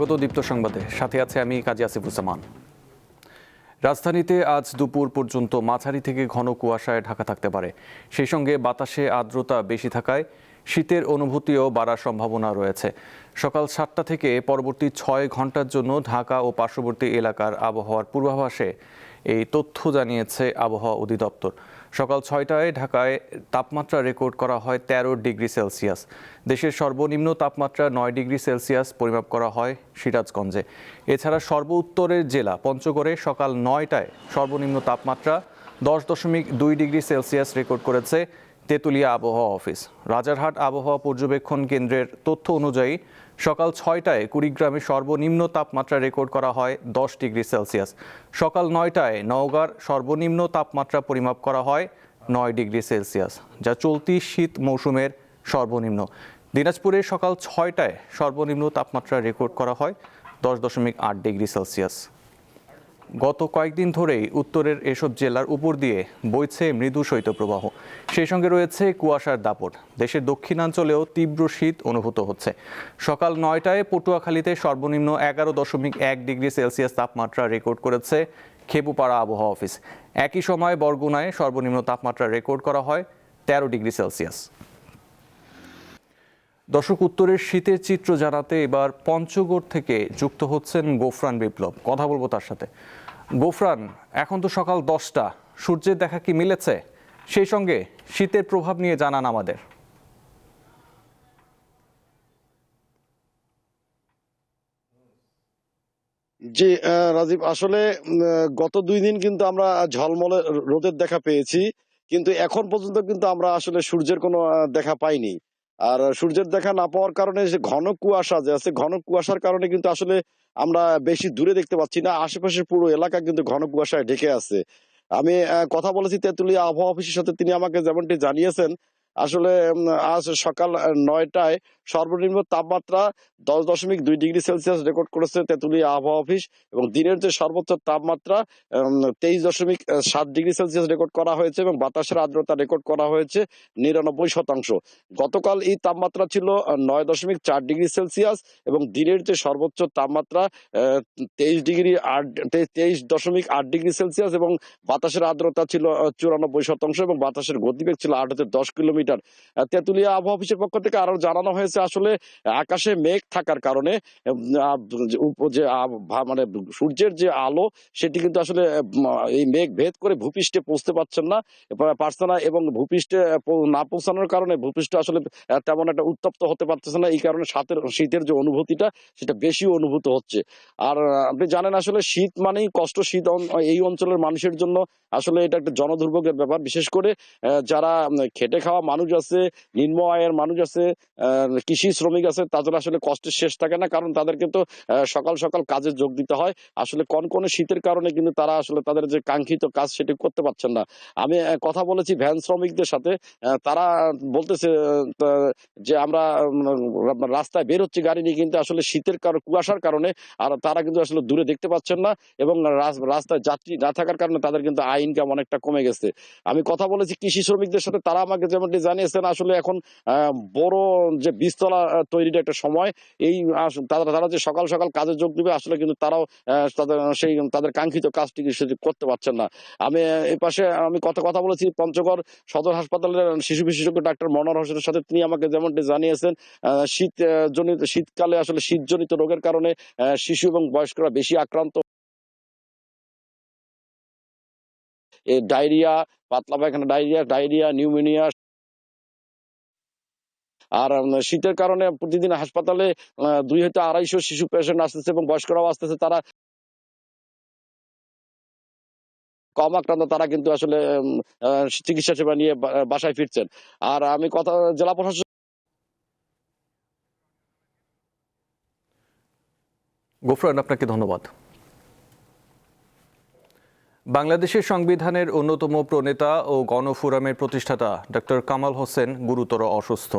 স্বাগত দীপ্ত সংবাদে, সাথে আছে আমি কাজী আসিফুজ্জামান। রাজধানীতে আজ দুপুর পর্যন্ত মাঝারি থেকে ঘন কুয়াশায় ঢাকা থাকতে পারে। সেই সঙ্গে বাতাসে আর্দ্রতা বেশি থাকায় শীতের অনুভূতিও বাড়ার সম্ভাবনা রয়েছে। সকাল 7টা থেকে পরবর্তী 6 ঘন্টার জন্য ঢাকা ও পার্শ্ববর্তী এলাকার আবহাওয়ার পূর্বাভাসে এই তথ্য জানিয়েছে আবহাওয়া অধিদপ্তর। সকাল 6টায় ঢাকায় তাপমাত্রা রেকর্ড করা হয় 13 ডিগ্রি সেলসিয়াস। দেশের সর্বনিম্ন তাপমাত্রা 9 ডিগ্রি সেলসিয়াস পরিমাপ করা হয় সিরাজগঞ্জে। এছাড়া সর্বোত্তরের জেলা পঞ্চগড়ে সকাল 9টায় সর্বনিম্ন তাপমাত্রা 10.2 ডিগ্রি সেলসিয়াস রেকর্ড করেছে তেঁতুলিয়া আবহাওয়া অফিস। রাজারহাট আবহাওয়া পর্যবেক্ষণ কেন্দ্রের তথ্য অনুযায়ী সকাল 6টায় কুড়িগ্রামে সর্বনিম্ন তাপমাত্রা রেকর্ড করা হয় 10 ডিগ্রি সেলসিয়াস। সকাল 9টায় নওগাঁর সর্বনিম্ন তাপমাত্রা পরিমাপ করা হয় 9 ডিগ্রি সেলসিয়াস, যা চলতি শীত মৌসুমের সর্বনিম্ন। দিনাজপুরে সকাল 6টায় সর্বনিম্ন তাপমাত্রা রেকর্ড করা হয় 10.8 ডিগ্রি সেলসিয়াস। গত কয়েকদিন ধরেই উত্তরের এসব জেলার উপর দিয়ে বইছে মৃদু শৈত্যপ্রবাহ, সেই সঙ্গে রয়েছে কুয়াশার দাপট। দেশের দক্ষিণাঞ্চলেও তীব্র শীত অনুভূত হচ্ছে। সকাল 9টায় পটুয়াখালীতে সর্বনিম্ন 11.1 ডিগ্রি সেলসিয়াস তাপমাত্রা রেকর্ড করেছে খেপুপাড়া আবহাওয়া অফিস। একই সময় বরগুনায় সর্বনিম্ন তাপমাত্রা রেকর্ড করা হয় 13 ডিগ্রি সেলসিয়াস। দর্শক, উত্তরের শীতের চিত্র জানাতে এবার পঞ্চগড় থেকে যুক্ত হচ্ছেন গোফরান বিপ্লব। কথা বলবো তার সাথে। গোফরান, এখন তো সকাল 10টা, সূর্যের দেখা কি মিলেছে? সেই সঙ্গে শীতের প্রভাব নিয়ে জানান আমাদের। জি রাজীব, আসলে গত 2 দিন কিন্তু আমরা ঝলমলে রোদের দেখা পেয়েছি, কিন্তু এখন পর্যন্ত কিন্তু আমরা আসলে সূর্যের কোনো দেখা পাইনি। আর সূর্যের দেখা না পাওয়ার কারণে যে ঘন কুয়াশা যে আছে, ঘন কুয়াশার কারণে কিন্তু আসলে আমরা বেশি দূরে দেখতে পাচ্ছি না। আশেপাশের পুরো এলাকা কিন্তু ঘন কুয়াশায় ঢেকে আছে। আমি কথা বলেছি তেঁতুলিয়া আবহাওয়া অফিসের সাথে, তিনি আমাকে যেমনটি জানিয়েছেন আসলে আজ সকাল 9টায় সর্বনিম্ন তাপমাত্রা 10.2 ডিগ্রি সেলসিয়াস রেকর্ড করেছে তেঁতুলিয়া আবহাওয়া অফিস, এবং দিনের যে সর্বোচ্চ তাপমাত্রা 23.7 ডিগ্রি সেলসিয়াস রেকর্ড করা হয়েছে, এবং বাতাসের আর্দ্রতা রেকর্ড করা হয়েছে 99%। গতকাল এই তাপমাত্রা ছিল 9.4 ডিগ্রি সেলসিয়াস, এবং দিনের যে সর্বোচ্চ তাপমাত্রা 23.8 ডিগ্রি সেলসিয়াস, এবং বাতাসের আর্দ্রতা ছিল 94%, এবং বাতাসের গতিবেগ ছিল 8 কিলোমিটার। তেঁতুলিয়া আবহাওয়া অফিসের পক্ষ থেকে আরো জানানো হয়েছে আসলে আকাশে মেঘ থাকার কারণে যে মানে সূর্যের যে আলো সেটি কিন্তু আসলে এই মেঘ ভেদ করে ভূপৃষ্ঠে পৌঁছতে পারছে না, এবং ভূপৃষ্ঠে না পৌঁছানোর কারণে ভূপৃষ্ঠ আসলে তেমন একটা উত্তপ্ত হতে পারতেছে না। এই কারণে শীতের যে অনুভূতিটা সেটা বেশি অনুভূত হচ্ছে। আর আপনি জানেন আসলে শীত মানেই কষ্ট। শীত এই অঞ্চলের মানুষের জন্য আসলে এটা একটা জনদুর্ভোগের ব্যাপার। বিশেষ করে যারা খেটে খাওয়া মানুষ আছে, নিম্ন আয়ের মানুষ আছে, কৃষি শ্রমিক আছে, তাদের আসলে কষ্টের শেষ থাকে না, কারণ তাদের কিন্তু সকাল সকাল কাজে যোগ দিতে হয়। আসলে কনকনে শীতের কারণে কিন্তু তারা আসলে তাদের যে কাঙ্ক্ষিত কাজ সেটি করতে পারছেন না। আমি কথা বলেছি ভ্যান শ্রমিকদের সাথে, তারা বলতেছে যে আমরা রাস্তায় বের হচ্ছি গাড়ি নিয়ে, কিন্তু আসলে শীতের কুয়াশার কারণে আর তারা কিন্তু আসলে দূরে দেখতে পাচ্ছেন না, এবং রাস্তায় যাত্রী না থাকার কারণে তাদের কিন্তু আয় ইনকাম অনেকটা কমে গেছে। আমি কথা বলেছি কৃষি শ্রমিকদের সাথে, তারা আমাকে যেমনটি জানিয়েছেন আসলে এখন বড় যে বীজতলা তৈরির একটা সময়, এই তারা যে সকাল সকাল কাজে যোগ দিবে আসলে কিন্তু তারাও তাদের কাঙ্ক্ষিত কাজটি সেটি করতে পারছেন না। আমি এই পাশে আমি কথা বলেছি পঞ্চগড় সদর হাসপাতালের শিশু বিশেষজ্ঞ ডাক্তার মনোয়ার হোসেনের সাথে, তিনি আমাকে যেমনটি জানিয়েছেন শীতকালে আসলে শীতজনিত রোগের কারণে শিশু এবং বয়স্করা বেশি আক্রান্ত, ডায়রিয়া, পাতলা পায়খানা, ডায়রিয়া, নিউমোনিয়া। আর শীতের কারণে প্রতিদিন হাসপাতালে 2 হইতে 250 শিশু পেশেন্ট আসতেছে, এবং বয়স্করাও আসতেছে। তারা কম আক্রান্ত, তারা কিন্তু আসলে চিকিৎসা সেবা নিয়ে বাসায় ফিরছেন। আর আমি জেলা প্রশাসন গোফরান, আপনাকে ধন্যবাদ। বাংলাদেশের সংবিধানের অন্যতম প্রণেতা ও গণফোরামের প্রতিষ্ঠাতা ডক্টর কামাল হোসেন গুরুতর অসুস্থ।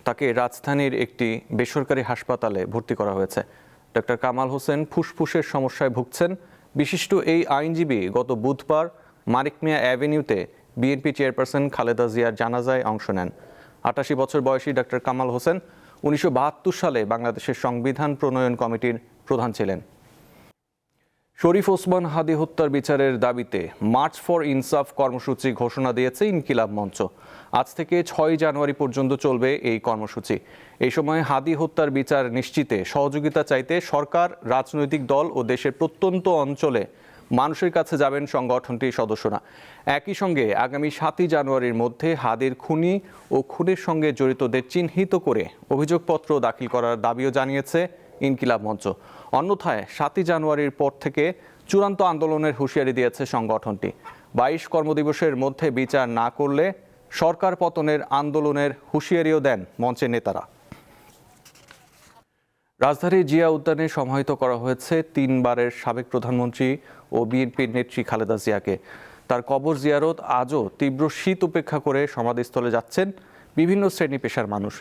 তাকে রাজধানীর একটি বেসরকারি হাসপাতালে ভর্তি করা হয়েছে। ডক্টর কামাল হোসেন ফুসফুসের সমস্যায় ভুগছেন। বিশিষ্ট এই আইনজীবী গত বুধবার মানিক মিয়া অ্যাভিনিউতে বিএনপি চেয়ারপারসন খালেদা জিয়ার জানাজায় অংশ নেন। 88 বছর বয়সী ডক্টর কামাল হোসেন 1972 সালে বাংলাদেশের সংবিধান প্রণয়ন কমিটির প্রধান ছিলেন। শরীফ ওসমান হাদী হত্যার বিচারের দাবিতে মার্চ ফর ইনসাফ কর্মসূচি ঘোষণা দিয়েছে ইনকিলাব মঞ্চ। আজ থেকে 6 জানুয়ারি পর্যন্ত চলবে এই কর্মসূচি। এই সময় হাদী হত্যার বিচার নিশ্চিতে সহযোগিতা চাইতে সরকার, রাজনৈতিক দল ও দেশের প্রত্যন্ত অঞ্চলে মানুষের কাছে যাবেন সংগঠনটির সদস্যরা। একই সঙ্গে আগামী 7 জানুয়ারির মধ্যে হাদীর খুনি ও খুনের সঙ্গে জড়িতদের চিহ্নিত করে অভিযোগপত্র দাখিল করার দাবিও জানিয়েছে ইনকিলাব মঞ্চ। অন্যথায় 7 জানুয়ারির পর থেকে চূড়ান্ত আন্দোলনের হুঁশিয়ারি দিয়েছে সংগঠনটি। 22 কর্মদিবসের মধ্যে বিচার না করলে সরকার পতনের আন্দোলনের হুঁশিয়ারিও দেন মঞ্চের নেতারা। রাজধানীর জিয়া উদ্যানে সমাহিত করা হয়েছে 3 বারের সাবেক প্রধানমন্ত্রী ও বিএনপির নেত্রী খালেদা জিয়াকে। তার কবর জিয়ারত আজও তীব্র শীত উপেক্ষা করে সমাধিস্থলে যাচ্ছেন বিভিন্ন শ্রেণী পেশার মানুষ।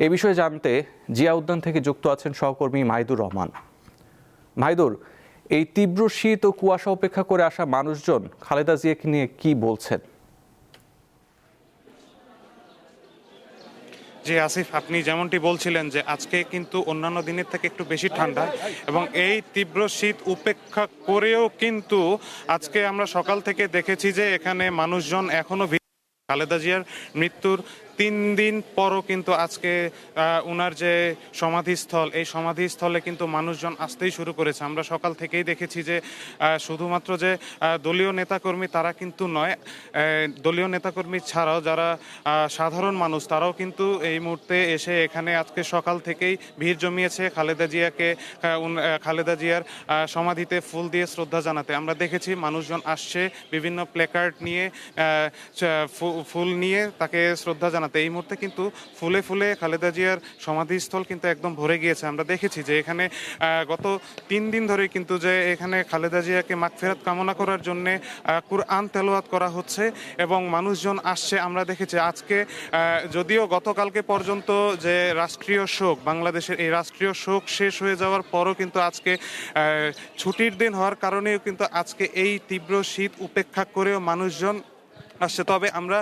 এ বিষয়ে জানতে জিয়া উদ্যান থেকে যুক্ত আছেন সহকর্মী মাহিদুর রহমান। মাহিদুর, এই তীব্র শীত ও কুয়াশা উপেক্ষা করে আসা মানুষজন খালেদা জিয়াকে নিয়ে কি বলছেন? জি আসিফ, আপনি যেমনটি বলছিলেন যে আজকে কিন্তু অন্যান্য দিনের থেকে একটু বেশি ঠান্ডা এবং এই তীব্র শীত উপেক্ষা করেও কিন্তু আজকে আমরা সকাল থেকে দেখেছি যে এখানে মানুষজন এখনো খালেদা জিয়ার মৃত্যুর 3 দিন পরও কিন্তু আজকে ওনার যে সমাধিস্থল, এই সমাধিস্থলে কিন্তু মানুষজন আসতেই শুরু করেছে। আমরা সকাল থেকেই দেখেছি যে শুধুমাত্র যে দলীয় নেতাকর্মী তারা কিন্তু নয়, দলীয় নেতাকর্মী ছাড়াও যারা সাধারণ মানুষ তারাও কিন্তু এই মুহূর্তে এসে এখানে আজকে সকাল থেকেই ভিড় জমিয়েছে খালেদা জিয়ার সমাধিতে ফুল দিয়ে শ্রদ্ধা জানাতে। আমরা দেখেছি মানুষজন আসছে বিভিন্ন প্ল্যাকার্ড নিয়ে, ফুল নিয়ে তাকে শ্রদ্ধা জানাতে। এই মুহূর্তে কিন্তু ফুলে ফুলে খালেদা জিয়ার সমাধিস্থল কিন্তু একদম ভরে গিয়েছে। আমরা দেখেছি যে এখানে গত 3 দিন ধরে কিন্তু যে এখানে খালেদা জিয়াকে মাগফিরাত কামনা করার জন্য কুরআন তেলাওয়াত করা হচ্ছে এবং মানুষজন আসছে। আমরা দেখেছি আজকে যদিও গতকালকে পর্যন্ত যে রাষ্ট্রীয় শোক, বাংলাদেশের এই রাষ্ট্রীয় শোক শেষ হয়ে যাওয়ার পরও কিন্তু আজকে ছুটির দিন হওয়ার কারণেও কিন্তু আজকে এই তীব্র শীত উপেক্ষা করেও মানুষজন আসছে। তবে আমরা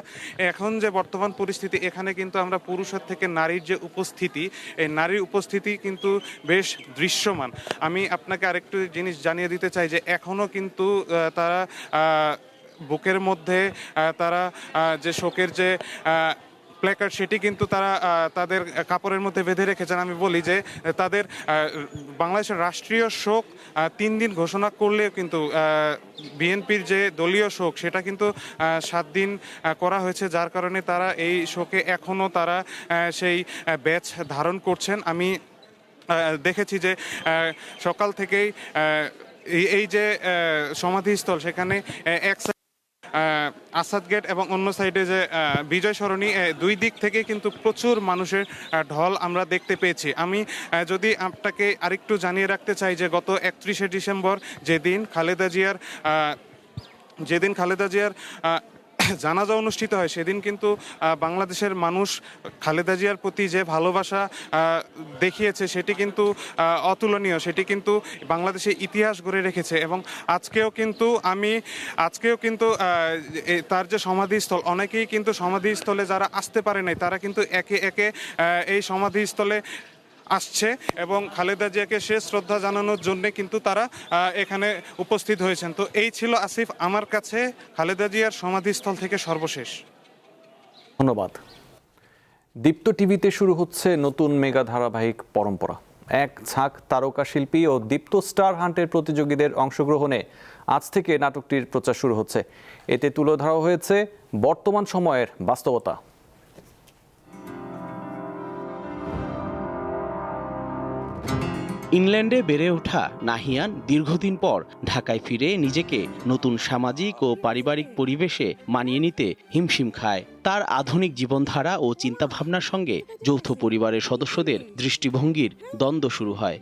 এখন যে বর্তমান পরিস্থিতি, এখানে কিন্তু আমরা পুরুষের থেকে নারীর যে উপস্থিতি, এই নারীর উপস্থিতি কিন্তু বেশ দৃশ্যমান। আমি আপনাকে আরেকটু জিনিস জানিয়ে দিতে চাই যে এখনও কিন্তু তারা বুকের মধ্যে তারা যে শোকের যে প্ল্যাকার্ড সেটি কিন্তু তারা তাদের কাপড়ের মধ্যে বেঁধে রেখেছেন। আমি বলি যে তাদের বাংলাদেশের রাষ্ট্রীয় শোক 3 দিন ঘোষণা করলেও কিন্তু বিএনপির যে দলীয় শোক সেটা কিন্তু 7 দিন করা হয়েছে, যার কারণে তারা এই শোকে এখনও তারা সেই ব্যাচ ধারণ করছেন। আমি দেখেছি যে সকাল থেকেই এই যে সমাধিস্থল সেখানে এক আসাদ গেট এবং অন্য সাইডে যে বিজয় সরণি, 2 দিক থেকে কিন্তু প্রচুর মানুষের ঢল আমরা দেখতে পেয়েছি। আমি যদি আপনাকে আরেকটু জানিয়ে রাখতে চাই যে গত 31শে ডিসেম্বর যেদিন খালেদা জিয়ার জানাজা অনুষ্ঠিত হয়, সেদিন কিন্তু বাংলাদেশের মানুষ খালেদা জিয়ার প্রতি যে ভালোবাসা দেখিয়েছে সেটি কিন্তু অতুলনীয়, সেটি কিন্তু বাংলাদেশের ইতিহাস গড়ে রেখেছে। এবং আজকেও কিন্তু তার যে সমাধিস্থল, অনেকেই কিন্তু সমাধিস্থলে যারা আসতে পারে নাই তারা কিন্তু একে একে এই সমাধিস্থলে আসছে এবং খালেদা জিয়াকে শেষ শ্রদ্ধা জানানোর জন্য কিন্তু তারা এখানে উপস্থিত হয়েছেন। তো এই ছিল আসিফ আমার কাছে খালেদা জিয়ার সমাধিস্থল থেকে সর্বশেষ। ধন্যবাদ। দীপ্ত টিভিতে শুরু হচ্ছে নতুন মেগা ধারাবাহিক পরম্পরা। এক ঝাঁক তারকা শিল্পী ও দীপ্ত স্টার হান্টের প্রতিযোগীদের অংশগ্রহণে আজ থেকে নাটকটির প্রচার শুরু হচ্ছে। এতে তুলে ধরা হয়েছে বর্তমান সময়ের বাস্তবতা। ইংল্যান্ডে বেড়ে ওঠা নাহিয়ান দীর্ঘদিন পর ঢাকায় ফিরে নিজেকে নতুন সামাজিক ও পারিবারিক পরিবেশে মানিয়ে নিতে হিমশিম খায়। তার আধুনিক জীবনধারা ও চিন্তাভাবনার সঙ্গে যৌথ পরিবারের সদস্যদের দৃষ্টিভঙ্গির দ্বন্দ্ব শুরু হয়।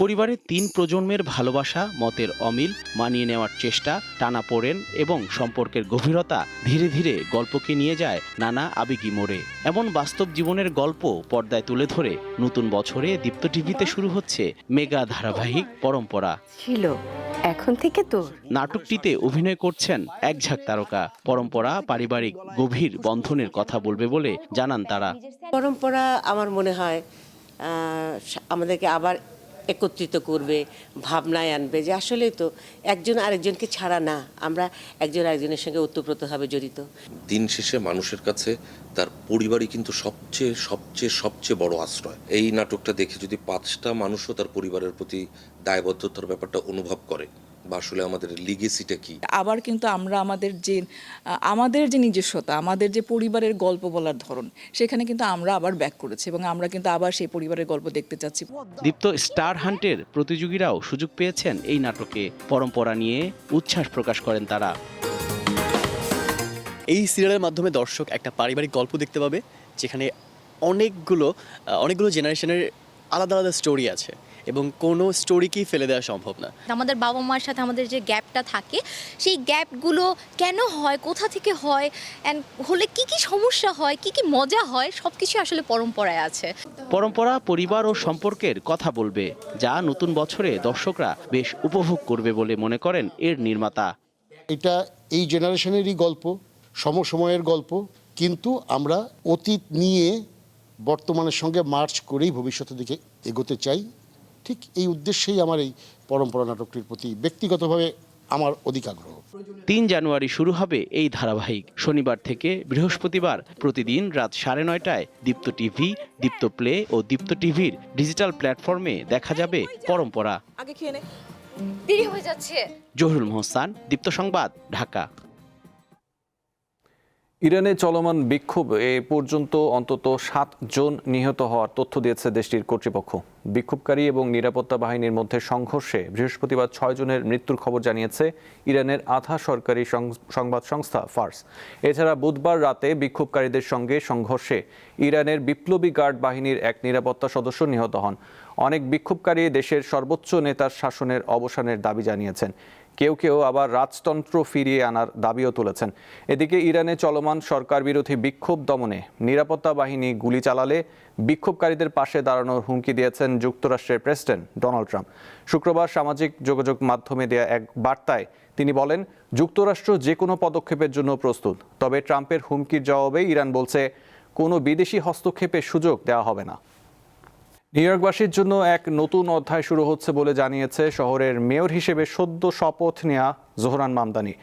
পরিবারের ৩ প্রজন্মের ভালোবাসা, মতের অমিল, মানিয়ে নেওয়ার চেষ্টা, টানাপোড়েন এবং সম্পর্কের গভীরতা ধীরে ধীরে গল্পকে নিয়ে যায় নানা আবেগী মোড়ে। এমন বাস্তব জীবনের গল্প পর্দায় তুলে ধরে নতুন বছরে দীপ্ত টিভিতে শুরু হচ্ছে মেগা ধারাবাহিক পরম্পরা। ছিল, এখন থেকে তোর। নাটকটিতে অভিনয় করছেন এক ঝাঁক তারকা। পরম্পরা পারিবারিক গভীর বন্ধনের কথা বলবে বলে জানান তারা। পরম্পরা আমার মনে হয় আমাদেরকে আবার একত্রিত করবে, ভাবনায় আনবে যে আসলেই তো একজন আরেকজনকে ছাড়া না, আমরা একজন আরেকজনের সঙ্গে ওতপ্রোতভাবে জড়িত। দিন শেষে মানুষের কাছে তার পরিবারই কিন্তু সবচেয়ে সবচেয়ে সবচেয়ে বড় আশ্রয়। এই নাটকটা দেখে যদি 5টা মানুষও তার পরিবারের প্রতি দায়বদ্ধতার ব্যাপারটা অনুভব করে, বা আসলে আমাদের লিগেসিটা কি। আবার কিন্তু আমরা আমাদের যে নিজস্বতা, আমাদের যে পরিবারের গল্প বলার ধরন, সেখানে কিন্তু আমরা আবার ব্যাক করেছি এবং আমরা কিন্তু আবার সেই পরিবারের গল্প দেখতে চাচ্ছি। দীপ্ত স্টার হান্টের প্রতিযোগীরাও সুযোগ পেয়েছেন এই নাটকে। পরম্পরা নিয়ে উচ্ছ্বাস প্রকাশ করেন তারা। এই সিরিয়ালের মাধ্যমে দর্শক একটা পারিবারিক গল্প দেখতে পাবে, যেখানে অনেকগুলো জেনারেশনের আলাদা আলাদা স্টোরি আছে এবং কোনো স্টোরিকেই ফেলে দেওয়া সম্ভব না। আমাদের বাবা মার সাথে আমাদের যে গ্যাপটা থাকে, সেই গ্যাপগুলো কেন হয়, কোথা থেকে হয়, অ্যান্ড হলে কি কি সমস্যা হয়, কি কি মজা হয়, সব কিছু আসলে পরম্পরায় আছে। পরম্পরা পরিবার ও সম্পর্কের কথা বলবে, যা নতুন বছরে দর্শকরা বেশ উপভোগ করবে বলে মনে করেন এর নির্মাতা। এটা এই জেনারেশনেরই গল্প, সমসময়ের গল্প, কিন্তু আমরা অতীত নিয়ে বর্তমানের সঙ্গে মার্চ করেই ভবিষ্যতের দিকে এগোতে চাই। ঠিক এই উদ্দেশ্যেই আমার এই পরম্পরা নাটকটির প্রতি ব্যক্তিগতভাবে আমার অধিক আগ্রহ। ৩ জানুয়ারি শুরু হবে এই ধারাবাহিক। শনিবার থেকে বৃহস্পতিবার প্রতিদিন রাত 9:30টায় দীপ্ত টিভি, দীপ্ত প্লে ও দীপ্ত টিভির ডিজিটাল প্ল্যাটফর্মে দেখা যাবে পরম্পরা। দেরি হয়ে যাচ্ছে। জহুরুল মোহসান, দীপ্ত সংবাদ, ঢাকা। ইরানে চলমান বিক্ষোভ এ পর্যন্ত অন্তত 7 জন নিহত হওয়ার তথ্য দিয়েছে দেশটির কর্তৃপক্ষ। বিক্ষোভকারী এবং নিরাপত্তা বাহিনীর মধ্যে সংঘর্ষে বৃহস্পতিবার 6 জনের মৃত্যুর খবর জানিয়েছে ইরানের আধা সরকারি সংবাদ সংস্থা ফার্স। এছাড়া বুধবার রাতে বিক্ষোভকারীদের সঙ্গে সংঘর্ষে ইরানের বিপ্লবী গার্ড বাহিনীর এক নিরাপত্তা সদস্য নিহত হন। অনেক বিক্ষোভকারী দেশের সর্বোচ্চ নেতার শাসনের অবসানের দাবি জানিয়েছেন। কেউ কেউ আবার রাজতন্ত্র ফিরিয়ে আনার দাবিও তুলেছেন। এদিকে ইরানে চলমান সরকার বিরোধী বিক্ষোভ দমনে নিরাপত্তা বাহিনী গুলি চালালে বিক্ষোভকারীদের পাশে দাঁড়ানোর হুমকি দিয়েছেন যুক্তরাষ্ট্রের প্রেসিডেন্ট ডোনাল্ড ট্রাম্প। শুক্রবার সামাজিক যোগাযোগ মাধ্যমে দেয়া এক বার্তায় তিনি বলেন, যুক্তরাষ্ট্র যে কোনো পদক্ষেপের জন্য প্রস্তুত। তবে ট্রাম্পের হুমকির জবাবে ইরান বলছে, কোনো বিদেশি হস্তক্ষেপের সুযোগ দেওয়া হবে না। নিউ ইয়র্কবাসীর জন্য এক নতুন অধ্যায় শুরু হচ্ছে বলে জানিয়েছে শহরের মেয়র হিসেবে সদ্য শপথ নেওয়া জোহরান মামদানি।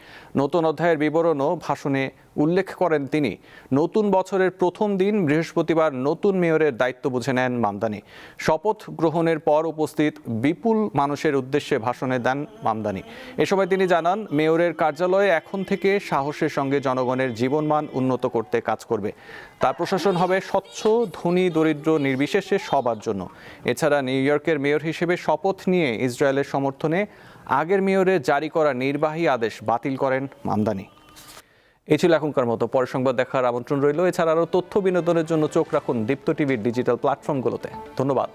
নতুন অধ্যায়ের বিবরণ ও ভাষণে উল্লেখ করেন তিনি। নতুন বছরের প্রথম দিন বৃহস্পতিবার নতুন মেয়রের দায়িত্ব বুঝে নেন মামদানি। শপথ গ্রহণের পর উপস্থিত বিপুল মানুষের উদ্দেশ্যে ভাষণে দেন মামদানি। এ সময় তিনি জানান, মেয়রের কার্যালয়ে এখন থেকে সাহসের সঙ্গে জনগণের জীবনমান উন্নত করতে কাজ করবে। তার প্রশাসন হবে স্বচ্ছ, ধনী দরিদ্র নির্বিশেষে সবার জন্য। এছাড়া নিউ ইয়র্কের মেয়র হিসেবে শপথ নিয়ে ইসরায়েলের সমর্থনে আগের মেয়রের জারি করা নির্বাহী আদেশ বাতিল করেন মামদানি। এই ছিল এখনকার মতো। পরের সংবাদ দেখার আমন্ত্রণ রইল। এছাড়া আরও তথ্য বিনোদনের জন্য চোখ রাখুন দীপ্ত টিভির ডিজিটাল প্ল্যাটফর্মগুলোতে। ধন্যবাদ।